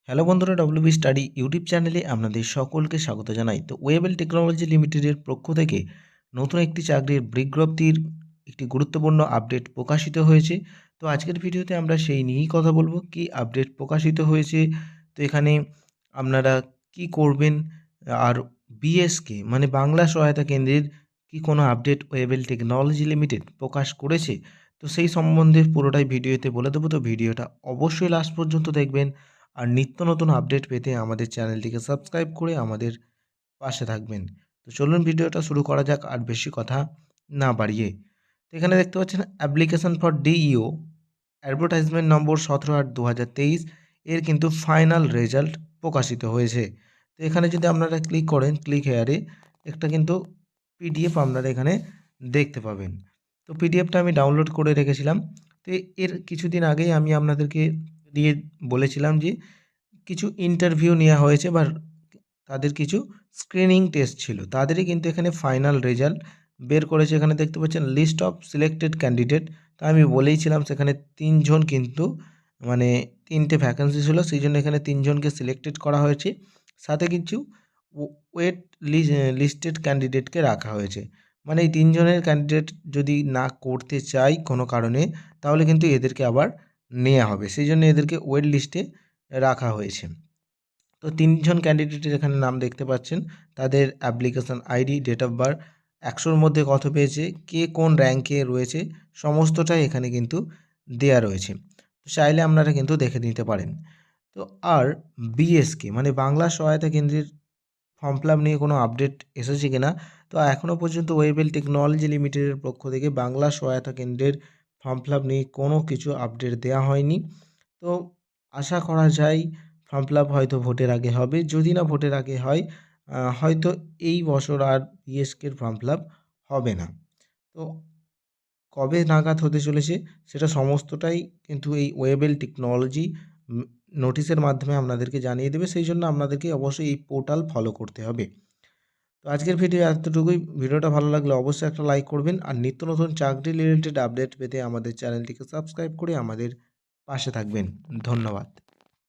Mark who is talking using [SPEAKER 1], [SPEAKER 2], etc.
[SPEAKER 1] Hello বন্ধুরা, WB study YouTube চ্যানেলে আপনাদের সকলকে স্বাগত জানাই। তো ওয়েবেল টেকনোলজি লিমিটেডের পক্ষ থেকে নতুন একটি চাকরির বিজ্ঞপ্তির একটি গুরুত্বপূর্ণ আপডেট প্রকাশিত হয়েছে। তো আজকের ভিডিওতে আমরা সেই নিয়েই কথা বলবো, কি আপডেট প্রকাশিত হয়েছে। তো এখানে আপনারা কি করবেন, আর বিএসকে মানে বাংলা সহায়তা কেন্দ্রের কি কোনো আপডেট ওয়েবেল টেকনোলজি লিমিটেড প্রকাশ করেছে, তো সেই সম্বন্ধে পুরোটাই ভিডিওতে বলে দেবো। তো ভিডিওটা অবশ্যই লাস্ট পর্যন্ত দেখবেন। আর নিত্য নতুন আপডেট পেতে আমাদের চ্যানেলটিকে সাবস্ক্রাইব করে আমাদের পাশে থাকবেন। তো চলুন ভিডিওটা শুরু করা যাক আর বেশি কথা না বাড়িয়ে। তো এখানে দেখতে পাচ্ছেন অ্যাপ্লিকেশন ফর ডিইও অ্যাডভার্টাইজমেন্ট নম্বর 17/8/2023 এর কিন্তু ফাইনাল রেজাল্ট প্রকাশিত হয়েছে। তো এখানে যদি আপনারা ক্লিক করেন, ক্লিক হেয়ারে একটা কিন্তু পিডিএফ আপনারা এখানে দেখতে পাবেন। তো পিডিএফটা আমি ডাউনলোড করে রেখেছিলাম। তো এর কিছুদিন আগেই আমি আপনাদেরকে দিয়ে বলেছিলাম যে কিছু ইন্টারভিউ নেওয়া হয়েছে বা তাদের কিছু স্ক্রিনিং টেস্ট ছিল, তাদেরই কিন্তু এখানে ফাইনাল রেজাল্ট বের করেছে। এখানে দেখতে পাচ্ছেন লিস্ট অফ সিলেক্টেড ক্যান্ডিডেট। তা আমি বলেইছিলাম সেখানে ৩ জন কিন্তু মানে ৩টে ভ্যাকেন্সি ছিল, সেই জন্য এখানে ৩ জনকে সিলেক্টেড করা হয়েছে। সাথে কিছু ওয়েট লিস্টেড ক্যান্ডিডেটকে রাখা হয়েছে। মানে এই ৩ জনের ক্যান্ডিডেট যদি না করতে চাই কোনো কারণে, তাহলে কিন্তু এদেরকে আবার নেওয়া হবে, সেই জন্য এদেরকে ওয়েট লিস্টে রাখা হয়েছে। তো ৩ জন ক্যান্ডিডেটের এখানে নাম দেখতে পাচ্ছেন, তাদের application ID, date of birth, ১০০-র মধ্যে কত পেয়েছে, কে কোন র্যাঙ্কে রয়েছে, সমস্তটাই এখানে কিন্তু দেয়া রয়েছে। তো চাইলে আপনারা কিন্তু দেখে নিতে পারেন। তো আর বিএসকে মানে বাংলা সহায়তা কেন্দ্রের ফর্ম ফিল আপ নিয়ে কোনো আপডেট এসেছে কিনা, তো এখনও পর্যন্ত ওয়েবেল টেকনোলজি লিমিটেডের পক্ষ থেকে বাংলা সহায়তা কেন্দ্রের ফর্ম ফিল আপ নিয়ে কোনো কিছু আপডেট দেওয়া হয়নি। তো আশা করা যায় ফর্ম ফিল আপ হয়তো ভোটের আগে হবে। যদি না ভোটের আগে হয়, হয়তো এই বছর আর বিএসকের ফর্ম ফিল আপ হবে না। তো কবে নাগাদ হতে চলেছে সেটা সমস্তটাই কিন্তু এই ওয়েবেল টেকনোলজি নোটিশের মাধ্যমে আপনাদেরকে জানিয়ে দেবে। সেই জন্য আপনাদেরকে অবশ্যই এই পোর্টাল ফলো করতে হবে। তো আজকের ভিডিও এতটুকুই। ভিডিওটা ভালো লাগলে অবশ্যই একটা লাইক করবেন। আর নিত্য নতুন চাকরি রিলেটেড আপডেট পেতে আমাদের চ্যানেলটিকে সাবস্ক্রাইব করে আমাদের পাশে থাকবেন। ধন্যবাদ।